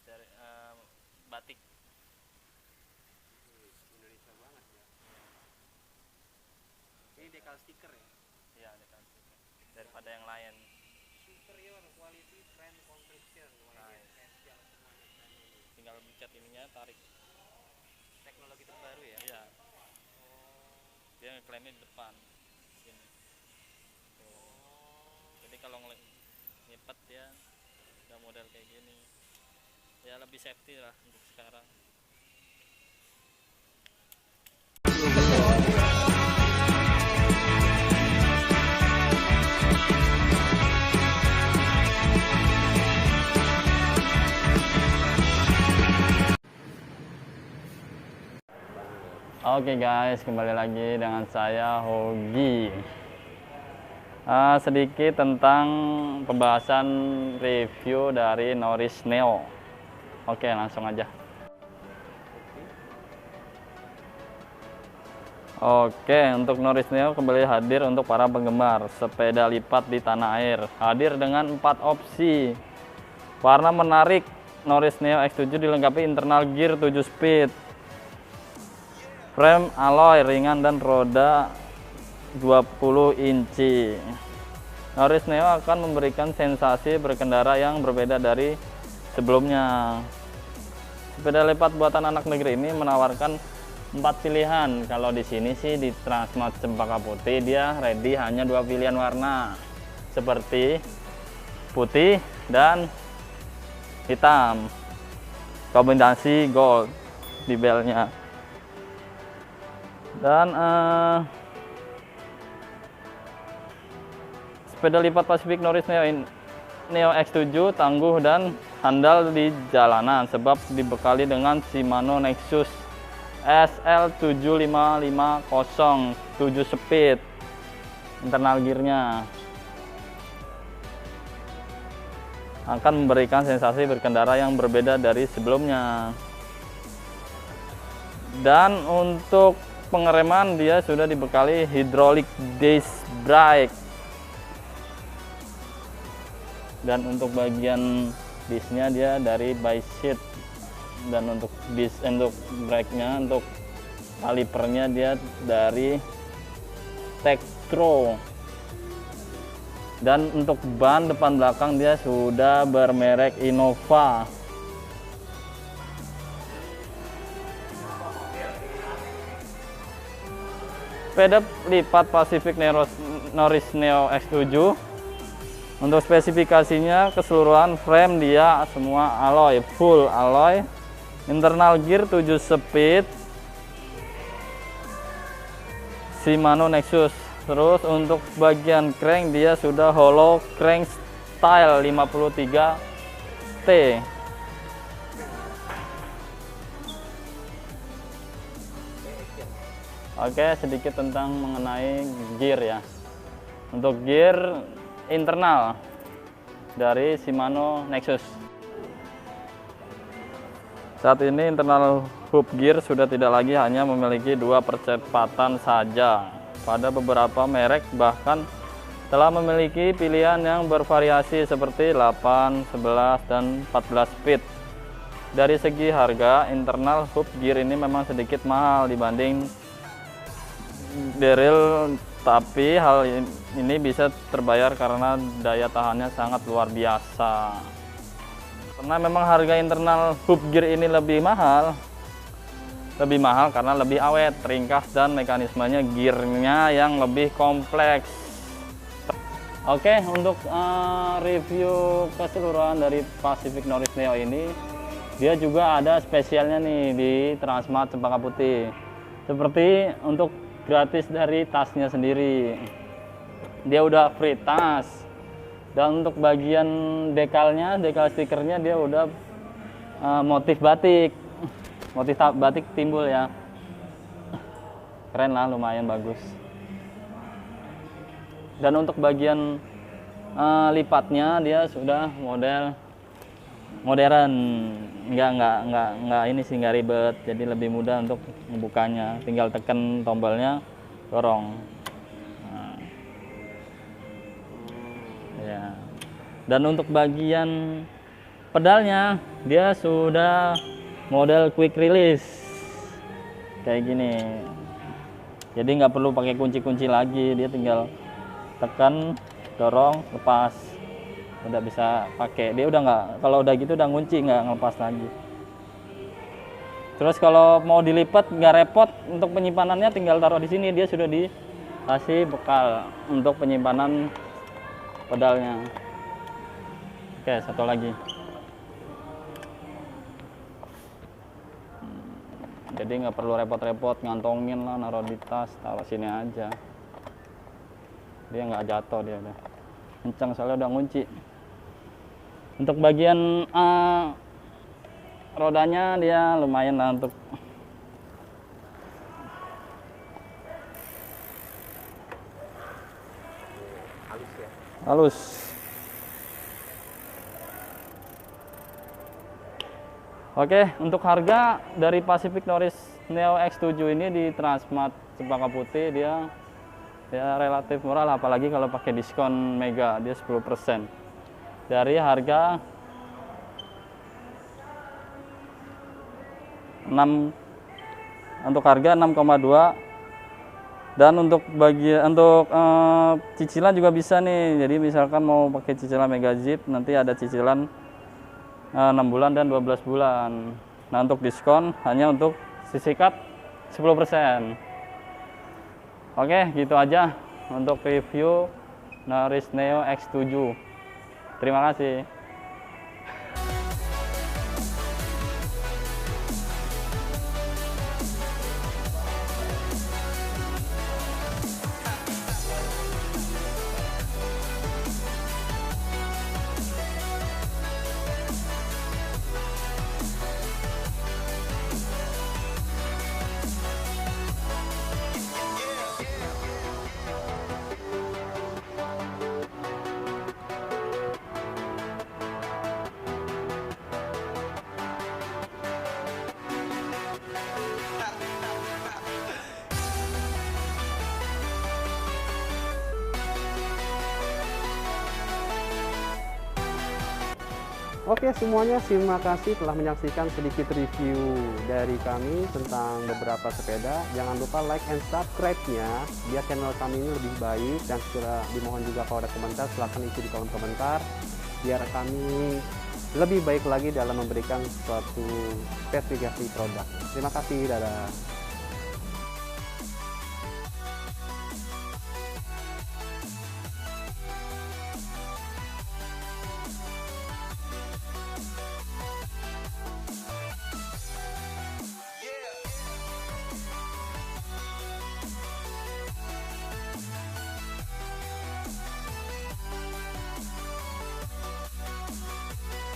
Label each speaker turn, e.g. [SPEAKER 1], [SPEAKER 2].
[SPEAKER 1] dari batik.
[SPEAKER 2] Indonesia banget ya. Ini dekal stiker ya.
[SPEAKER 1] Iya, dekan daripada yang lain.
[SPEAKER 2] Superior quality frame construction. Wah,
[SPEAKER 1] Nah,
[SPEAKER 2] ini spesial semuanya frame ini.
[SPEAKER 1] tinggal pencet ininya, tarik.
[SPEAKER 2] Teknologi terbaru ya.
[SPEAKER 1] Iya,
[SPEAKER 2] Oh.
[SPEAKER 1] dia ngeklaimnya di depan sini tuh. Jadi kalau ngipet dia udah model kayak gini ya, lebih safety lah untuk sekarang. Oke guys, kembali lagi dengan saya Hogi. Sedikit tentang pembahasan review dari Norris Neo. Oke, langsung aja. Oke, untuk Norris Neo kembali hadir untuk para penggemar sepeda lipat di tanah air. Hadir dengan 4 opsi. Warna menarik, Norris Neo X7 dilengkapi internal gear 7 speed. Frame alloy ringan dan roda 20 inci. Norris Neo akan memberikan sensasi berkendara yang berbeda dari sebelumnya. Sepeda lipat buatan anak negeri ini menawarkan 4 pilihan. Kalau di sini sih di Transmart Cempaka Putih dia ready hanya 2 pilihan warna, seperti putih dan hitam. Kombinasi gold di belnya. Dan sepeda lipat Pacific Norris Neo X7 tangguh dan handal di jalanan sebab dibekali dengan Shimano Nexus SL7550 7 speed internal gearnya. Akan memberikan sensasi berkendara yang berbeda dari sebelumnya. Dan untuk pengereman dia sudah dibekali hydraulic disc brake. Dan untuk bagian discnya dia dari Bi-Seat. Dan untuk disc untuk brake-nya, untuk kalipernya dia dari Tektro. Dan untuk ban depan belakang dia sudah bermerek Innova. Sepeda lipat Pacific Norris Neo X7 untuk spesifikasinya keseluruhan frame dia semua alloy, full alloy, internal gear 7 speed Shimano Nexus. Terus untuk bagian crank dia sudah hollow crank style 53T. Oke, sedikit tentang mengenai gear ya. Untuk gear internal dari Shimano Nexus. Saat ini internal hub gear sudah tidak lagi hanya memiliki 2 percepatan saja. Pada beberapa merek bahkan telah memiliki pilihan yang bervariasi seperti 8, 11, dan 14 speed. Dari segi harga, internal hub gear ini memang sedikit mahal dibanding Daryl, tapi hal ini bisa terbayar karena daya tahannya sangat luar biasa. Karena memang harga internal hub gear ini lebih mahal karena lebih awet, ringkas, dan mekanismenya gearnya yang lebih kompleks. Oke, untuk review keseluruhan dari Pacific Norris Neo ini, dia juga ada spesialnya nih di Transmart Cempaka Putih. Seperti untuk gratis dari tasnya sendiri, dia udah free tas. Dan untuk bagian dekalnya, dekal stikernya dia udah motif batik timbul ya. Keren lah, lumayan bagus. Dan untuk bagian lipatnya dia sudah model modern, nggak ini sih, nggak ribet, jadi lebih mudah untuk membukanya, tinggal tekan tombolnya, dorong. Nah, ya. Dan untuk bagian pedalnya dia sudah model quick release kayak gini, jadi nggak perlu pakai kunci-kunci lagi, dia tinggal tekan, dorong, lepas, udah bisa pakai. Dia udah nggak, kalau udah gitu udah ngunci, nggak ngelepas lagi. Terus kalau mau dilipat nggak repot, untuk penyimpanannya tinggal taruh di sini, dia sudah dikasih bekal untuk penyimpanan pedalnya. Oke, satu lagi. Jadi nggak perlu repot-repot ngantongin lah, naruh di tas, taruh sini aja. Dia nggak jatuh, dia udah kencang soalnya udah ngunci. Untuk bagian rodanya dia lumayan lah untuk
[SPEAKER 2] Halus ya.
[SPEAKER 1] halus. Oke, untuk harga dari Pacific Norris Neo X7 ini di Transmart Cempaka Putih dia ya relatif murah lah, apalagi kalau pakai diskon mega, dia 10%. Dari harga 6, untuk harga 6,2, dan untuk cicilan juga bisa nih. Jadi misalkan mau pakai cicilan mega zip, nanti ada cicilan 6 bulan dan 12 bulan. Nah, untuk diskon hanya untuk sisikat 10%. Oke, gitu aja untuk review Norris Neo X7. Terima kasih.
[SPEAKER 3] Oke semuanya, terima kasih telah menyaksikan sedikit review dari kami tentang beberapa sepeda. Jangan lupa like and subscribe-nya biar channel kami ini lebih baik, dan segera dimohon juga kalau ada komentar silahkan isi di kolom komentar biar kami lebih baik lagi dalam memberikan suatu spesifikasi produk. Terima kasih, dadah.